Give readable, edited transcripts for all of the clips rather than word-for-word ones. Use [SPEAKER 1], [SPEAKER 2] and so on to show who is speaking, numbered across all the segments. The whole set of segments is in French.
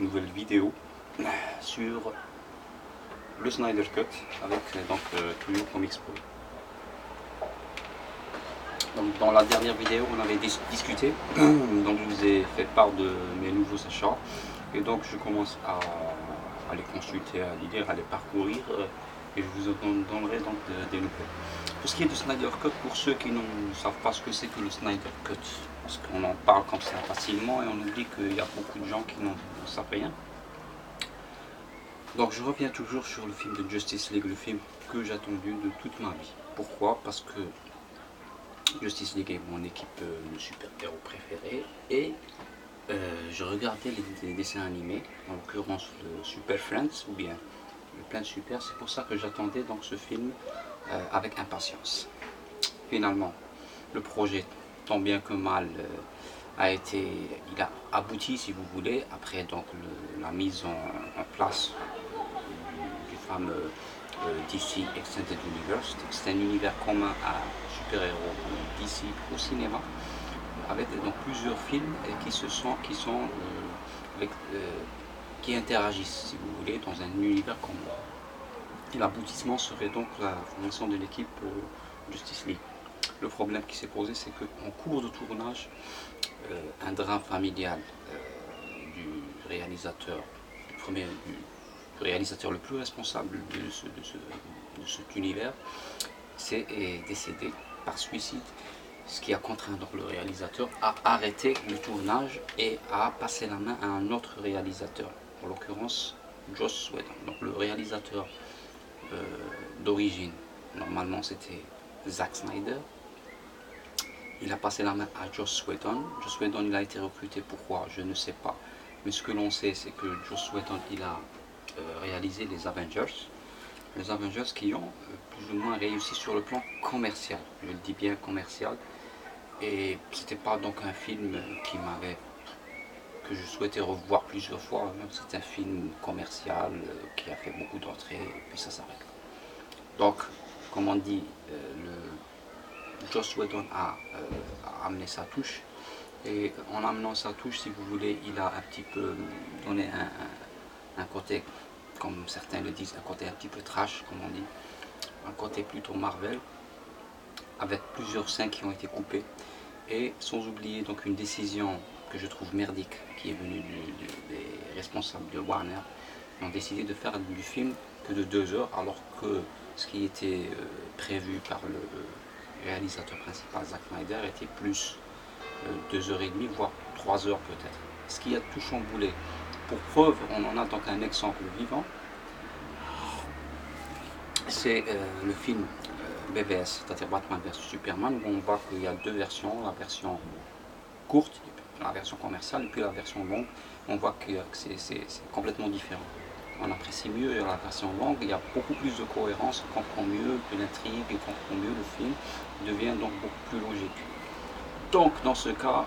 [SPEAKER 1] nouvelle vidéo sur le Snyder Cut avec toujours comme expo. Donc, dans la dernière vidéo, on avait discuté, donc je vous ai fait part de mes nouveaux achats et donc je commence à les consulter, à les lire, à les parcourir et je vous en donnerai donc des nouvelles. Pour ce qui est du Snyder Cut, pour ceux qui ne savent pas ce que c'est que le Snyder Cut, parce qu'on en parle comme ça facilement et on oublie qu'il y a beaucoup de gens qui n'en savent rien. Donc je reviens toujours sur le film de Justice League, le film que j'ai attendu de toute ma vie. Pourquoi? Parce que Justice League est mon équipe de super-héros préférée et je regardais les dessins animés, en l'occurrence le Super Friends ou bien le Plein de Super. C'est pour ça que j'attendais donc ce film avec impatience. Finalement, le projet, tant bien que mal, il a abouti si vous voulez, après donc la mise en place du fameux DC Extended Universe. C'est un univers commun à super-héros DC au cinéma, avec donc plusieurs films qui interagissent, si vous voulez, dans un univers commun. Et l'aboutissement serait donc la formation de l'équipe Justice League. Le problème qui s'est posé, c'est qu'en cours de tournage, un drame familial du réalisateur, du réalisateur le plus responsable de cet univers, est décédé par suicide, ce qui a contraint donc le réalisateur à arrêter le tournage et à passer la main à un autre réalisateur, en l'occurrence Joss Whedon. Donc le réalisateur d'origine, normalement c'était Zack Snyder. Il a passé la main à Joss Whedon. Joss Whedon, il a été recruté, pourquoi? Je ne sais pas. Mais ce que l'on sait, c'est que Joss Whedon, il a réalisé les Avengers. Les Avengers qui ont plus ou moins réussi sur le plan commercial. Je le dis bien commercial. Et c'était pas donc un film que je souhaitais revoir plusieurs fois. C'est un film commercial qui a fait beaucoup d'entrées et puis ça s'arrête. Donc, comme on dit, Joss Whedon a amené sa touche, et en amenant sa touche, si vous voulez, il a un petit peu donné un côté, comme certains le disent, un côté un petit peu trash, comme on dit, un côté plutôt Marvel, avec plusieurs scènes qui ont été coupées, et sans oublier donc une décision que je trouve merdique, qui est venue des responsables de Warner. Ils ont décidé de faire du film que de 2 heures, alors que ce qui était prévu par le réalisateur principal Zack Snyder était plus 2h30, voire 3 heures peut-être. Ce qui a tout chamboulé. Pour preuve, on en a donc un exemple vivant. C'est le film BVS, c'est-à-dire Batman vs Superman, où on voit qu'il y a deux versions, la version courte, la version commerciale, et puis la version longue. On voit que c'est complètement différent. On apprécie mieux la version longue, il y a beaucoup plus de cohérence, on comprend mieux l'intrigue, on comprend mieux le film, il devient donc beaucoup plus logique. Donc dans ce cas,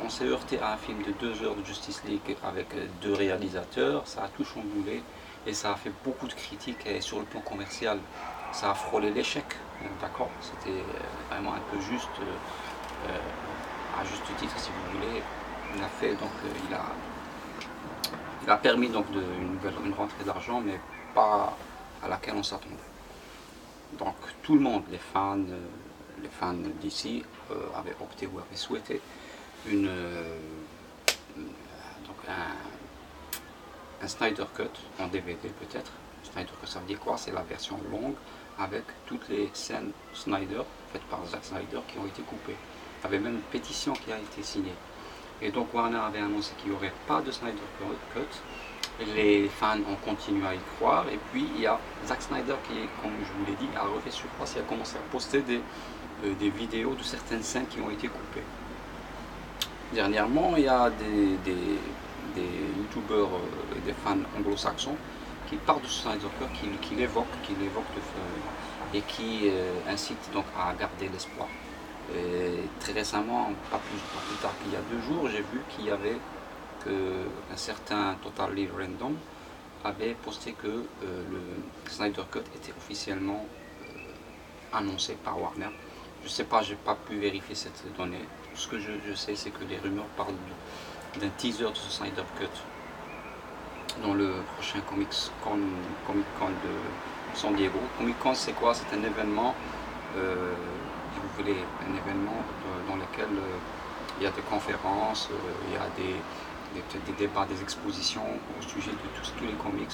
[SPEAKER 1] on s'est heurté à un film de 2 heures de Justice League avec 2 réalisateurs, ça a tout chamboulé et ça a fait beaucoup de critiques, et sur le plan commercial, ça a frôlé l'échec, d'accord? C'était vraiment un peu juste, à juste titre si vous voulez. Il a fait donc, il a permis donc une rentrée d'argent, mais pas à laquelle on s'attendait. Donc tout le monde, les fans d'ici avaient opté ou avaient souhaité donc un Snyder Cut en DVD peut-être. Snyder Cut, ça veut dire quoi? C'est la version longue avec toutes les scènes Snyder faites par Zack Snyder qui ont été coupées. Il y avait même une pétition qui a été signée. Et donc Warner avait annoncé qu'il n'y aurait pas de Snyder Cut. Les fans ont continué à y croire, et puis il y a Zack Snyder qui, comme je vous l'ai dit, a refait surface et a commencé à poster des vidéos de certaines scènes qui ont été coupées. Dernièrement, il y a des youtubeurs et des fans anglo-saxons qui parlent de Snyder Cut, qui l'évoquent et qui incitent donc à garder l'espoir. Très récemment, pas plus tard qu'il y a 2 jours, j'ai vu qu'il y avait un certain Totally Random avait posté que le Snyder Cut était officiellement annoncé par Warner. Je ne sais pas, j'ai pas pu vérifier cette donnée. Tout ce que je sais, c'est que les rumeurs parlent d'un teaser de ce Snyder Cut dans le prochain Comic Con de San Diego. Comic Con, c'est quoi? C'est un événement, si vous voulez, un événement dans lequel il y a des conférences, il y a des débats, des expositions au sujet de tous les comics,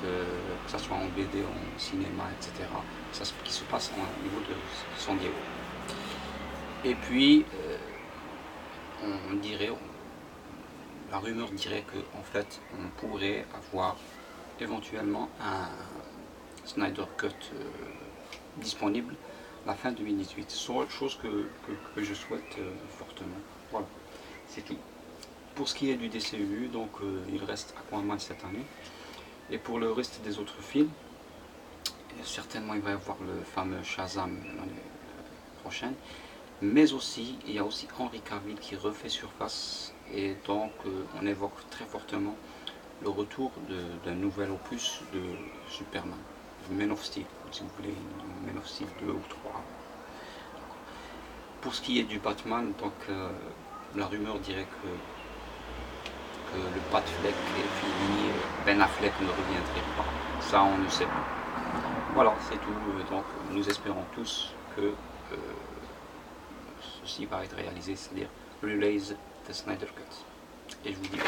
[SPEAKER 1] que ce soit en BD, en cinéma, etc. Ça, qui se passe au niveau de San Diego. Et puis, on dirait, la rumeur dirait que en fait, on pourrait avoir éventuellement un Snyder Cut disponible la fin 2018. Chose que je souhaite fortement. Voilà, c'est tout. Pour ce qui est du DCU, donc il reste Aquaman cette année. Et pour le reste des autres films, certainement il va y avoir le fameux Shazam l'année prochaine. Mais aussi, il y a aussi Henry Cavill qui refait surface. Et donc on évoque très fortement le retour d'un nouvel opus de Superman. Man of Steel, si vous voulez, Man of Steel 2 ou 3. Pour ce qui est du Batman, donc la rumeur dirait que le Batfleck est fini, Ben Affleck ne reviendrait pas. Ça, on ne sait pas. Voilà, c'est tout. Donc, nous espérons tous que ceci va être réalisé, c'est-à-dire release the Snyder Cut. Et je vous dis.